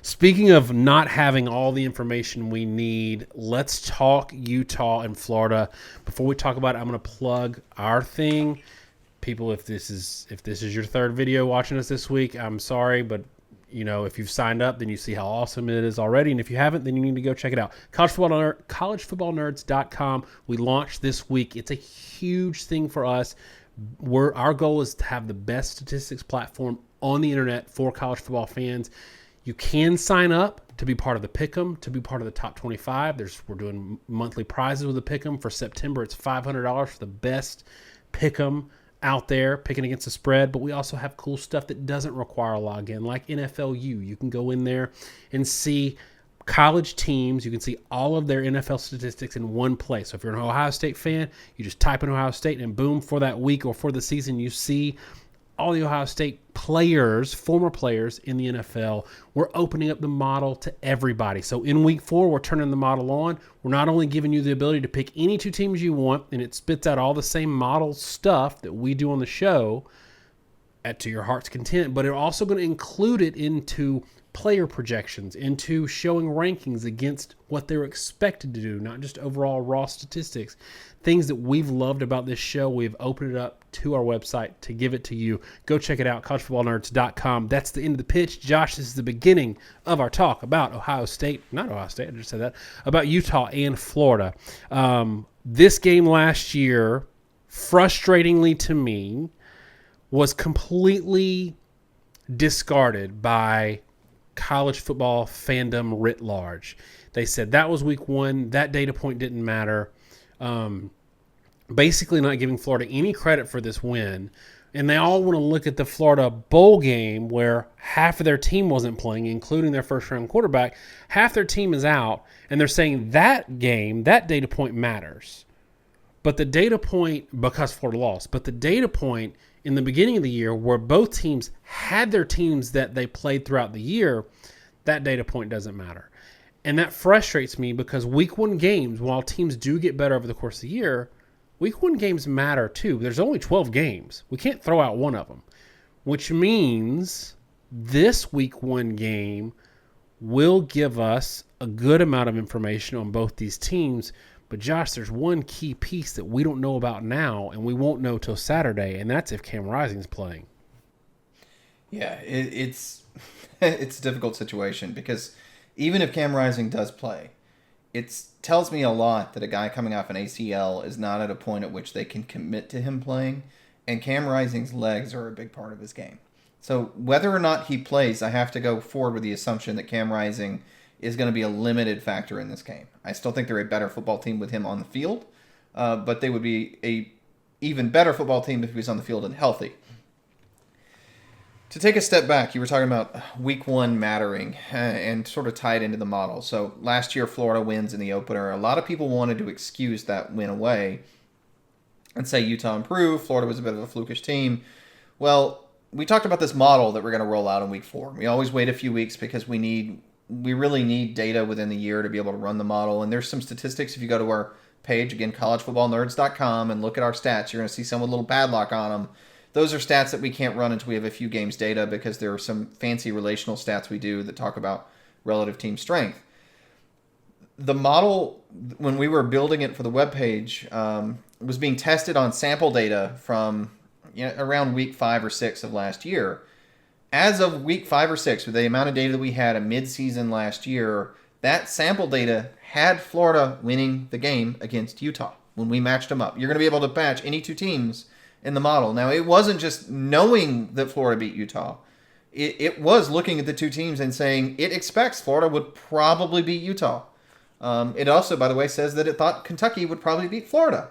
Speaking of not having all the information we need, let's talk Utah and Florida. Before we talk about it, I'm going to plug our thing. People, if this is your third video watching us this week, I'm sorry, but if you've signed up, then you see how awesome it is already. And if you haven't, then you need to go check it out. collegefootballnerds.com. We launched this week. It's a huge thing for us. Our goal is to have the best statistics platform on the internet for college football fans. You can sign up to be part of the Pick'em, to be part of the top 25. We're doing monthly prizes with the Pick'em. For September, it's $500 for the best Pick'em out there, picking against the spread. But we also have cool stuff that doesn't require a login, like NFLU. You can go in there and see college teams. You can see all of their NFL statistics in one place. So if you're an Ohio State fan, you just type in Ohio State, and boom, for that week or for the season, you see all the Ohio State players, former players in the NFL. We're opening up the model to everybody. So in week 4, we're turning the model on. We're not only giving you the ability to pick any 2 teams you want, and it spits out all the same model stuff that we do on the show to your heart's content, but it's also going to include it into player projections, into showing rankings against what they're expected to do, not just overall raw statistics. Things that we've loved about this show, we've opened it up to our website to give it to you. Go check it out, collegefootballnerds.com. That's the end of the pitch. Josh, this is the beginning of our talk about Ohio State. Not Ohio State, I just said that. About Utah and Florida. This game last year, frustratingly to me, was completely discarded by college football fandom writ large. They said that was week 1. That data point didn't matter. Basically not giving Florida any credit for this win. And they all want to look at the Florida bowl game where half of their team wasn't playing, including their first-round quarterback. Half their team is out, and they're saying that game, that data point matters. But the data point, because Florida lost, but the data point in the beginning of the year where both teams had their teams that they played throughout the year, that data point doesn't matter. And that frustrates me because week 1 games, while teams do get better over the course of the year, week 1 games matter too. There's only 12 games. We can't throw out one of them, which means this week 1 game will give us a good amount of information on both these teams. But Josh, there's one key piece that we don't know about now, and we won't know till Saturday, and that's if Cam Rising's playing. Yeah, it's a difficult situation because even if Cam Rising does play, it tells me a lot that a guy coming off an ACL is not at a point at which they can commit to him playing, and Cam Rising's legs are a big part of his game. So whether or not he plays, I have to go forward with the assumption that Cam Rising is going to be a limited factor in this game. I still think they're a better football team with him on the field, but they would be a even better football team if he was on the field and healthy. To take a step back, you were talking about week 1 mattering and sort of tied into the model. So last year, Florida wins in the opener. A lot of people wanted to excuse that win away and say Utah improved. Florida was a bit of a flukish team. Well, we talked about this model that we're going to roll out in week 4. We always wait a few weeks because we really need data within the year to be able to run the model. And there's some statistics. If you go to our page, again, collegefootballnerds.com, and look at our stats, you're going to see some with a little padlock on them. Those are stats that we can't run until we have a few games data because there are some fancy relational stats we do that talk about relative team strength. The model, when we were building it for the webpage, was being tested on sample data from around week 5 or 6 of last year. As of week 5 or 6, with the amount of data that we had in mid-season last year, that sample data had Florida winning the game against Utah when we matched them up. You're going to be able to match any 2 teams in the model. Now, it wasn't just knowing that Florida beat Utah. It was looking at the 2 teams and saying it expects Florida would probably beat Utah. It also, by the way, says that it thought Kentucky would probably beat Florida.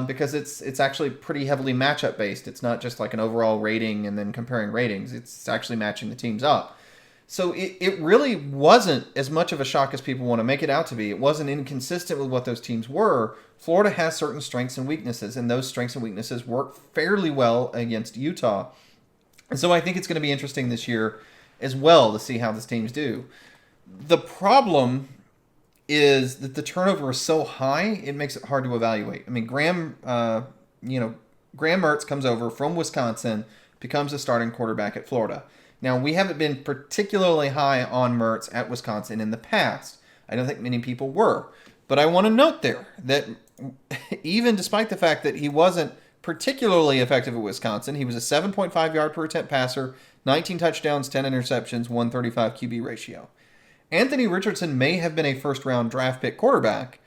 Because it's actually pretty heavily matchup based. It's not just like an overall rating and then comparing ratings. It's actually matching the teams up. So it really wasn't as much of a shock as people want to make it out to be. It wasn't inconsistent with what those teams were. Florida has certain strengths and weaknesses, and those strengths and weaknesses work fairly well against Utah. And so I think it's going to be interesting this year as well to see how these teams do. The problem is that the turnover is so high, it makes it hard to evaluate. I mean, Graham Mertz comes over from Wisconsin, becomes a starting quarterback at Florida. Now, we haven't been particularly high on Mertz at Wisconsin in the past. I don't think many people were. But I want to note there that even despite the fact that he wasn't particularly effective at Wisconsin, he was a 7.5 yard per attempt passer, 19 touchdowns, 10 interceptions, 135 QB ratio. Anthony Richardson may have been a first-round draft pick quarterback,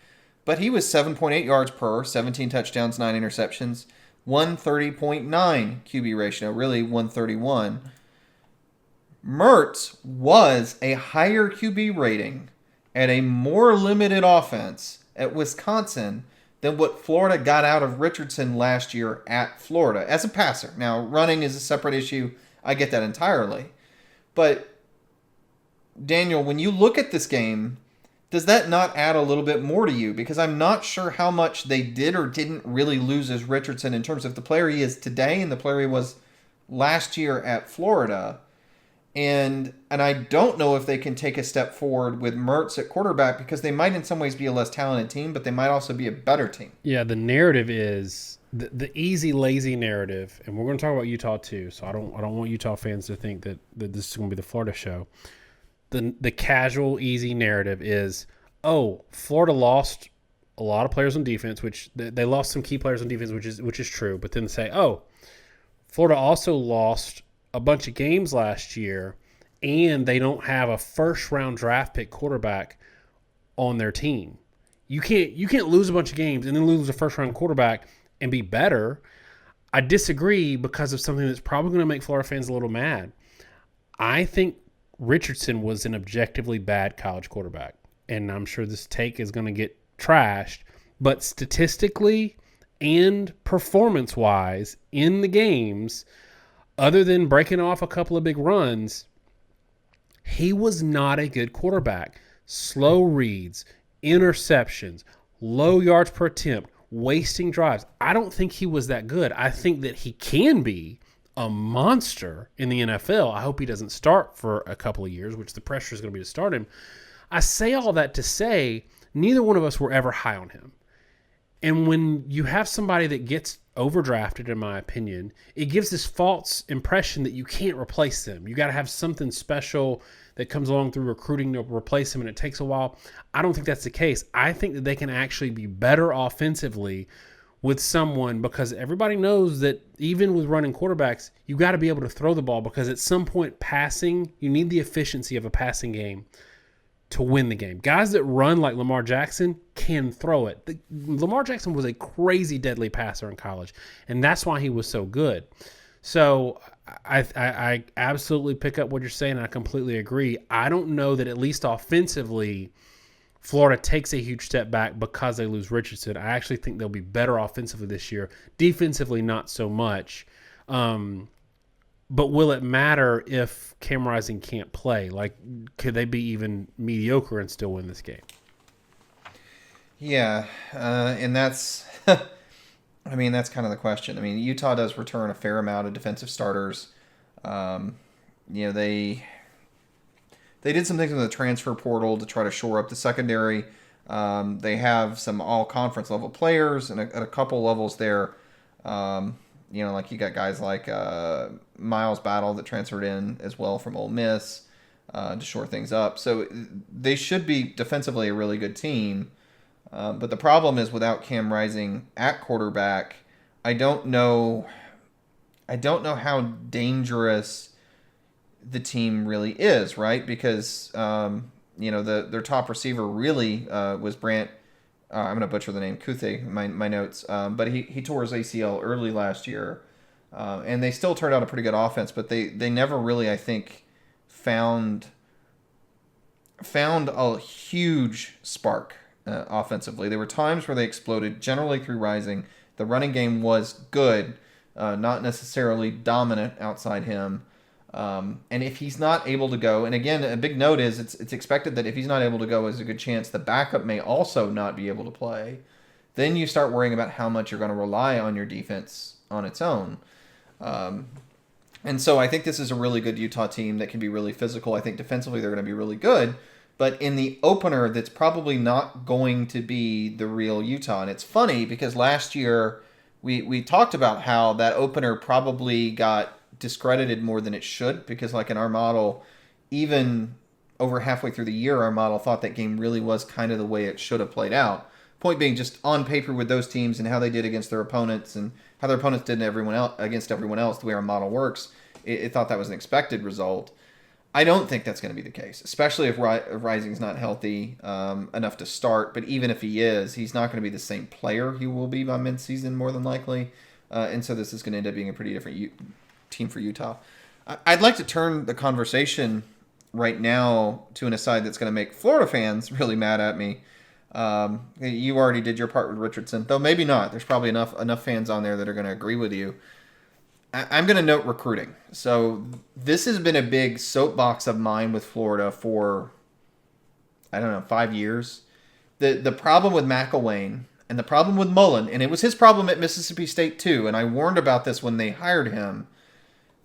but he was 7.8 yards per, 17 touchdowns, 9 interceptions, 130.9 QB ratio, really 131. Mertz was a higher QB rating at a more limited offense at Wisconsin than what Florida got out of Richardson last year at Florida as a passer. Now, running is a separate issue. I get that entirely. But, Daniel, when you look at this game, does that not add a little bit more to you? Because I'm not sure how much they did or didn't really lose as Richardson in terms of the player he is today and the player he was last year at Florida. And I don't know if they can take a step forward with Mertz at quarterback because they might in some ways be a less talented team, but they might also be a better team. Yeah, the narrative is the easy, lazy narrative, and we're going to talk about Utah too. So I don't want Utah fans to think that this is going to be the Florida show. The casual, easy narrative is, oh, Florida lost a lot of players on defense, which they lost some key players on defense, which is true. But then say, oh, Florida also lost a bunch of games last year, and they don't have a first-round draft pick quarterback on their team. You can't lose a bunch of games and then lose a first-round quarterback and be better. I disagree because of something that's probably going to make Florida fans a little mad. I think Richardson was an objectively bad college quarterback, and I'm sure this take is going to get trashed, but statistically and performance-wise in the games, other than breaking off a couple of big runs, he was not a good quarterback. Slow reads, interceptions, low yards per attempt, wasting drives. I don't think he was that good. I think that he can be a monster in the NFL. I hope he doesn't start for a couple of years, which the pressure is going to be to start him. I say all that to say neither one of us were ever high on him. And when you have somebody that gets overdrafted, in my opinion, it gives this false impression that you can't replace them. You got to have something special that comes along through recruiting to replace them, and it takes a while. I don't think that's the case. I think that they can actually be better offensively with someone, because everybody knows that even with running quarterbacks, you got to be able to throw the ball, because at some point passing, you need the efficiency of a passing game to win the game. Guys that run like Lamar Jackson can throw it. Lamar Jackson was a crazy deadly passer in college, and that's why he was so good. So I absolutely pick up what you're saying, and I completely agree. I don't know that at least offensively Florida takes a huge step back because they lose Richardson. I actually think they'll be better offensively this year. Defensively, not so much. But will it matter if Cam Rising can't play? Like, could they be even mediocre and still win this game? Yeah, and that's, I mean, that's kind of the question. I mean, Utah does return a fair amount of defensive starters. They did some things in the transfer portal to try to shore up the secondary. They have some all-conference level players and at a couple levels there. Like you got guys like Miles Battle that transferred in as well from Ole Miss to shore things up. So they should be defensively a really good team. But the problem is without Cam Rising at quarterback, I don't know how dangerous the team really is, right? Because their top receiver really was Brant. I'm going to butcher the name, Kuthe, my notes. But he tore his ACL early last year. And they still turned out a pretty good offense, but they never really, I think, found a huge spark offensively. There were times where they exploded, generally through Rising. The running game was good, not necessarily dominant outside him. And if he's not able to go, and again, a big note is it's expected that if he's not able to go, there's a good chance the backup may also not be able to play. Then you start worrying about how much you're going to rely on your defense on its own. And so I think this is a really good Utah team that can be really physical. I think defensively they're going to be really good. But in the opener, that's probably not going to be the real Utah. And it's funny because last year we talked about how that opener probably got discredited more than it should, because like in our model, even over halfway through the year, our model thought that game really was kind of the way it should have played out. Point being, just on paper with those teams and how they did against their opponents and how their opponents did against everyone else, the way our model works, it thought that was an expected result. I don't think that's going to be the case, especially if Rising's not healthy enough to start. But even if he is, he's not going to be the same player he will be by midseason, more than likely. And so this is going to end up being a pretty different team for Utah. I'd like to turn the conversation right now to an aside that's going to make Florida fans really mad at me. You already did your part with Richardson, though maybe not. There's probably enough fans on there that are going to agree with you. I'm going to note recruiting. So this has been a big soapbox of mine with Florida for, 5 years. The problem with McElwain and the problem with Mullen, and it was his problem at Mississippi State too, and I warned about this when they hired him,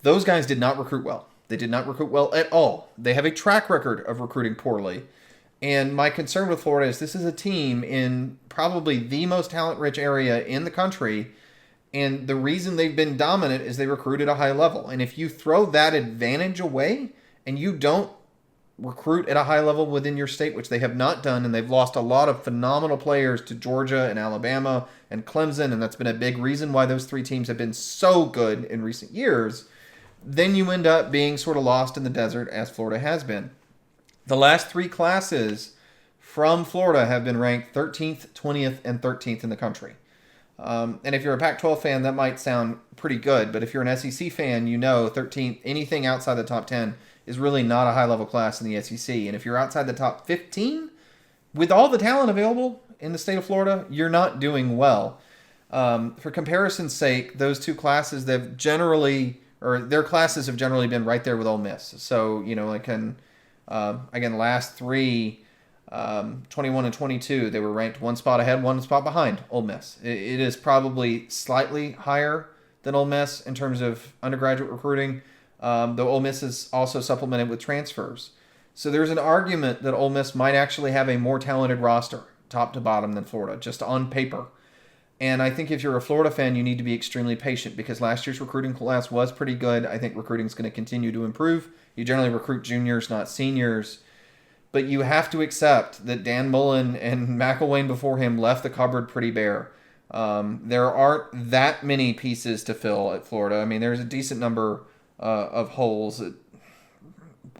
those guys did not recruit well. They did not recruit well at all. They have a track record of recruiting poorly. And my concern with Florida is this is a team in probably the most talent-rich area in the country, and the reason they've been dominant is they recruit at a high level. And if you throw that advantage away and you don't recruit at a high level within your state, which they have not done, and they've lost a lot of phenomenal players to Georgia and Alabama and Clemson, and that's been a big reason why those three teams have been so good in recent years, then you end up being sort of lost in the desert, as Florida has been. The last three classes from Florida have been ranked 13th, 20th, and 13th in the country. And if you're a Pac-12 fan, that might sound pretty good, but if you're an SEC fan, you know 13th, anything outside the top 10 is really not a high-level class in the SEC. And if you're outside the top 15, with all the talent available in the state of Florida, you're not doing well. For comparison's sake, those two classes, their classes have generally been right there with Ole Miss. So, last three, 21 and 22, they were ranked one spot ahead, one spot behind Ole Miss. It is probably slightly higher than Ole Miss in terms of undergraduate recruiting, though Ole Miss is also supplemented with transfers. So there's an argument that Ole Miss might actually have a more talented roster, top to bottom, than Florida, just on paper. And I think if you're a Florida fan, you need to be extremely patient because last year's recruiting class was pretty good. I think recruiting is going to continue to improve. You generally recruit juniors, not seniors. But you have to accept that Dan Mullen and McElwain before him left the cupboard pretty bare. There aren't that many pieces to fill at Florida. I mean, there's a decent number of holes,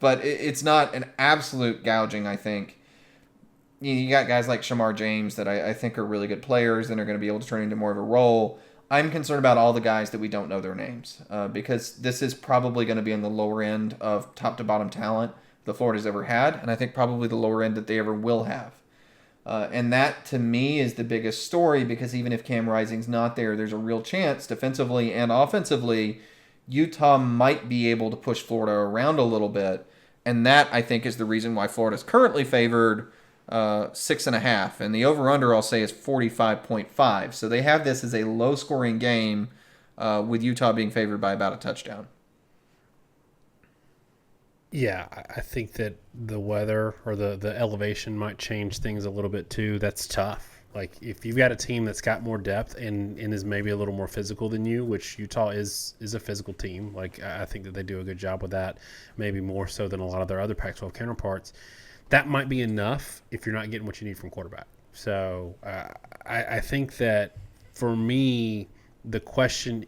but it's not an absolute gouging, I think. You got guys like Shamar James that I think are really good players and are going to be able to turn into more of a role. I'm concerned about all the guys that we don't know their names because this is probably going to be on the lower end of top to bottom talent the Florida's ever had, and I think probably the lower end that they ever will have. And that, to me, is the biggest story because even if Cam Rising's not there, there's a real chance defensively and offensively Utah might be able to push Florida around a little bit. And that, I think, is the reason why Florida's currently favored 6.5. And the over-under, I'll say, is 45.5. So they have this as a low-scoring game with Utah being favored by about a touchdown. Yeah, I think that the weather or the elevation might change things a little bit too. That's tough. Like if you've got a team that's got more depth and is maybe a little more physical than you, which Utah is a physical team. Like I think that they do a good job with that, maybe more so than a lot of their other Pac-12 counterparts. That might be enough if you're not getting what you need from quarterback. So I think that for me, the question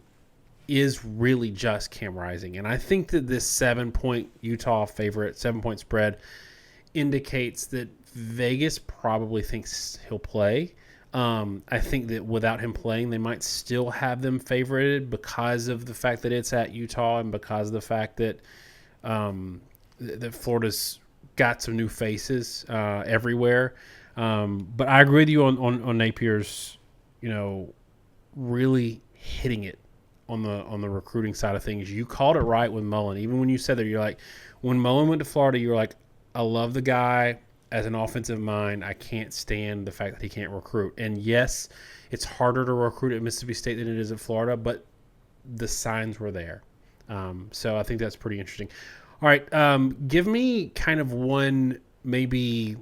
is really just Cam Rising. And I think that this 7-point Utah favorite, 7-point spread indicates that Vegas probably thinks he'll play. I think that without him playing, they might still have them favorited because of the fact that it's at Utah and because of the fact that that Florida's got some new faces everywhere. But I agree with you on Napier's, really hitting it on the recruiting side of things. You called it right with Mullen. Even when you said that, you're like, when Mullen went to Florida, you're like, I love the guy as an offensive mind. I can't stand the fact that he can't recruit. And yes, it's harder to recruit at Mississippi State than it is at Florida, but the signs were there. So I think that's pretty interesting. All right, give me kind of one maybe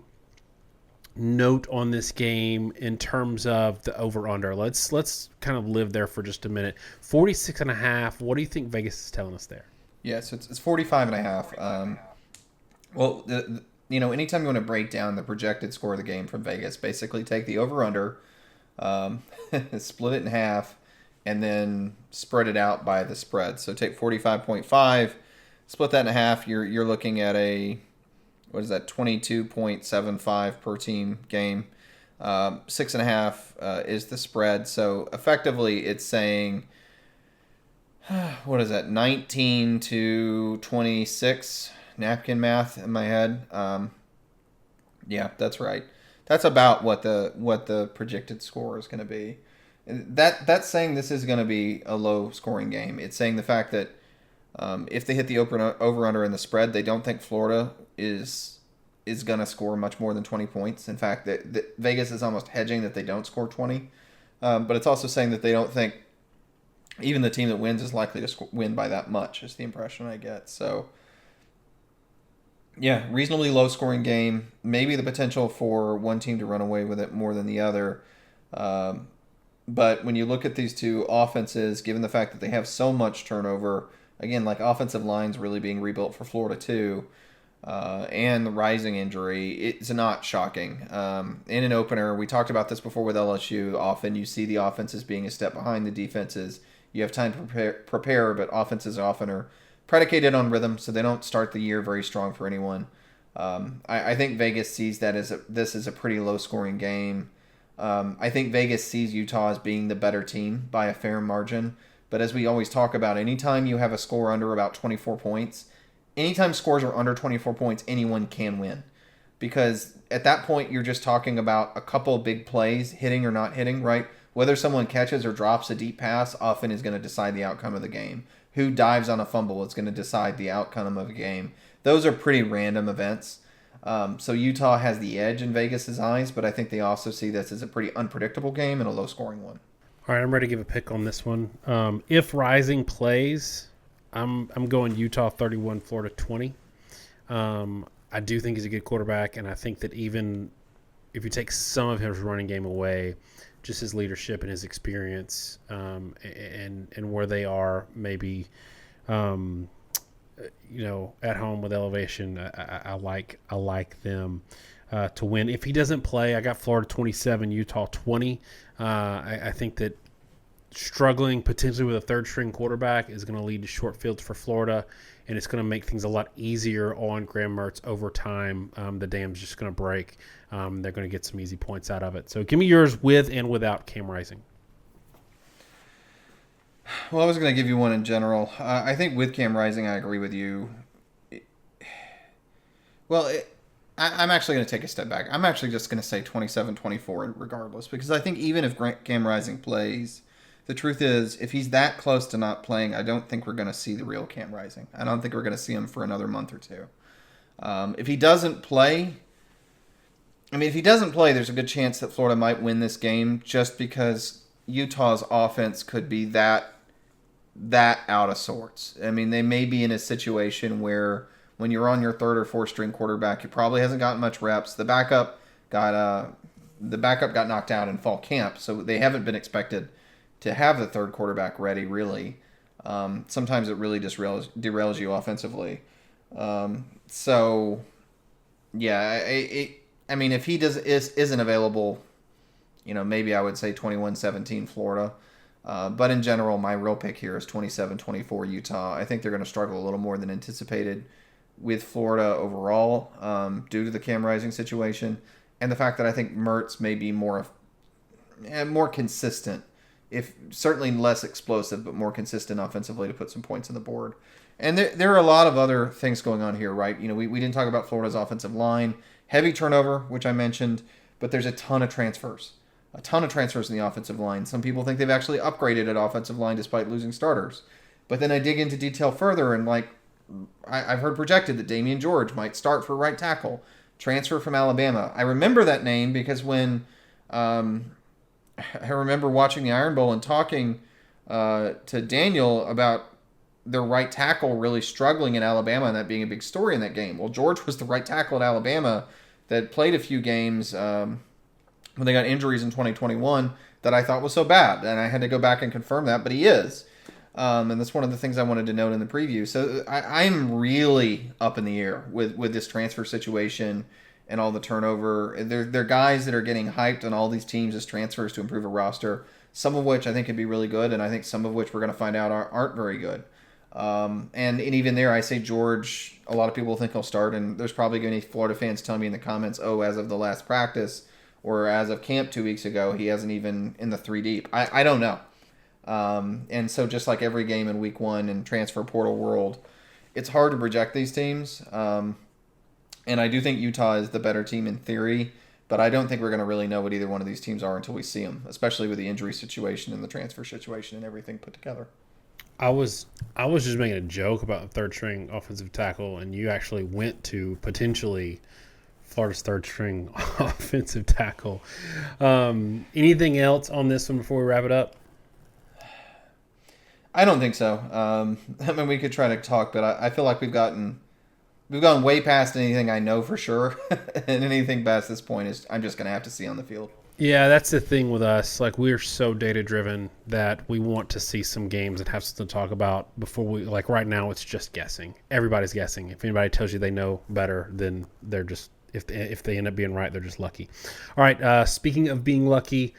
note on this game in terms of the over-under? Let's kind of live there for just a minute. 46.5. What do you think Vegas is telling us there? Yeah, so it's 45.5. Well, anytime you want to break down the projected score of the game from Vegas, basically take the over-under, split it in half, and then spread it out by the spread. So take 45.5, split that in half. You're looking at a, what is that, 22.75 per team game. 6.5 is the spread. So effectively, it's saying, what is that, 19 to 26. Napkin math in my head. Yeah, that's right. That's about what the projected score is going to be. That's saying this is going to be a low scoring game. It's saying the fact that if they hit the over under in the spread, they don't think Florida is going to score much more than 20 points. In fact, that Vegas is almost hedging that they don't score 20. But it's also saying that they don't think even the team that wins is likely to win by that much, is the impression I get. So, yeah, reasonably low-scoring game. Maybe the potential for one team to run away with it more than the other. But when you look at these two offenses, given the fact that they have so much turnover, again, like offensive lines really being rebuilt for Florida too, and the rising injury, it's not shocking. In an opener, we talked about this before with LSU, often you see the offenses being a step behind the defenses. You have time to prepare, but offenses often are predicated on rhythm, so they don't start the year very strong for anyone. I think Vegas sees that this is a pretty low-scoring game. I think Vegas sees Utah as being the better team by a fair margin. But as we always talk about, anytime you have a score under about 24 points, anytime scores are under 24 points, anyone can win. Because at that point, you're just talking about a couple big plays, hitting or not hitting, right? Whether someone catches or drops a deep pass often is going to decide the outcome of the game. Who dives on a fumble is going to decide the outcome of a game. Those are pretty random events. So Utah has the edge in Vegas' eyes, but I think they also see this as a pretty unpredictable game and a low-scoring one. All right, I'm ready to give a pick on this one. If Rising plays, I'm going Utah 31, Florida 20. I do think he's a good quarterback, and I think that even if you take some of his running game away, just his leadership and his experience, and where they are, maybe, at home with elevation, I like them to win. If he doesn't play, I got Florida 27, Utah 20. I think that struggling potentially with a third-string quarterback is going to lead to short fields for Florida, and it's going to make things a lot easier on Graham Mertz over time. The dam's just going to break. They're going to get some easy points out of it. So give me yours with and without Cam Rising. Well, I was going to give you one in general. I think with Cam Rising, I agree with you. I'm actually going to take a step back. I'm actually just going to say 27-24 regardless, because I think even if Cam Rising plays, the truth is, if he's that close to not playing, I don't think we're going to see the real Cam Rising. I don't think we're going to see him for another month or two. If he doesn't play, there's a good chance that Florida might win this game just because Utah's offense could be that out of sorts. I mean, they may be in a situation where when you're on your third or fourth string quarterback, he probably hasn't gotten much reps. The backup got knocked out in fall camp, so they haven't been expected to have the third quarterback ready, really. Sometimes it really just derails you offensively. So, yeah, if he isn't available, maybe I would say 21-17 Florida. But in general, my real pick here is 27-24 Utah. I think they're going to struggle a little more than anticipated with Florida overall due to the Cam Rising situation and the fact that I think Mertz may be more consistent, if certainly less explosive, but more consistent offensively to put some points on the board. And there are a lot of other things going on here, right? We didn't talk about Florida's offensive line. Heavy turnover, which I mentioned, but there's a ton of transfers. A ton of transfers in the offensive line. Some people think they've actually upgraded at offensive line despite losing starters. But then I dig into detail further, and I've heard projected that Damian George might start for right tackle. Transfer from Alabama. I remember that name because when I remember watching the Iron Bowl and talking to Daniel about their right tackle really struggling in Alabama and that being a big story in that game. Well, George was the right tackle at Alabama that played a few games when they got injuries in 2021 that I thought was so bad, and I had to go back and confirm that, but he is. And that's one of the things I wanted to note in the preview. So I'm really up in the air with this transfer situation and all the turnover. They're guys that are getting hyped on all these teams as transfers to improve a roster, some of which I think could be really good, and I think some of which we're going to find out aren't very good. And even there, I say George, a lot of people think he'll start, and there's probably going to be Florida fans telling me in the comments, oh, as of the last practice or as of camp 2 weeks ago, he hasn't even in the 3 deep. I don't know. And so just like every game in week 1 in transfer portal world, it's hard to project these teams. And I do think Utah is the better team in theory, but I don't think we're going to really know what either one of these teams are until we see them, especially with the injury situation and the transfer situation and everything put together. I was just making a joke about the third string offensive tackle, and you actually went to potentially Florida's third string offensive tackle. Anything else on this one before we wrap it up? I don't think so. I mean, we could try to talk, but I feel like we've gone way past anything I know for sure, and anything past this point is I'm just going to have to see on the field. Yeah, that's the thing with us. Like, we're so data-driven that we want to see some games and have something to talk about before we – like, right now it's just guessing. Everybody's guessing. If anybody tells you they know better, then they're just – if they end up being right, they're just lucky. All right, speaking of being lucky,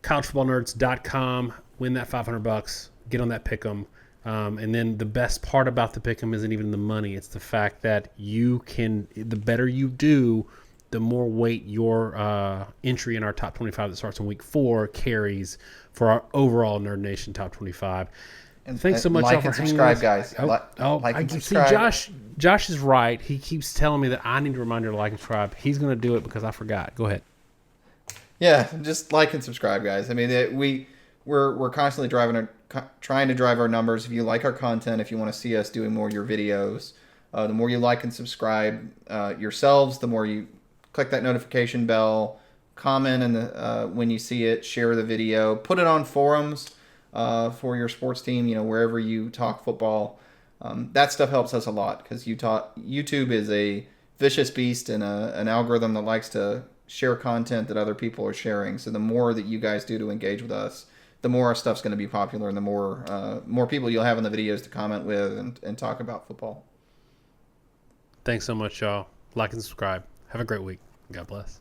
collegefootballnerds.com, win that $500, get on that pick'em. And then the best part about the pick'em isn't even the money. It's the fact that you can – the better you do – the more weight your entry in our top 25 that starts in week 4 carries for our overall Nerd Nation top 25. And thanks so much, like y'all, and for hanging subscribe, with guys. Like and subscribe. See, Josh is right. He keeps telling me that I need to remind you to like and subscribe. He's going to do it because I forgot. Go ahead. Yeah, just like and subscribe, guys. I mean, we're constantly trying to drive our numbers. If you like our content, if you want to see us doing more of your videos, the more you like and subscribe yourselves, the more you click that notification bell, comment and when you see it, share the video, put it on forums for your sports team, wherever you talk football. That stuff helps us a lot because YouTube is a vicious beast and an algorithm that likes to share content that other people are sharing. So the more that you guys do to engage with us, the more our stuff's going to be popular and the more people you'll have in the videos to comment with and talk about football. Thanks so much, y'all. Like and subscribe. Have a great week. God bless.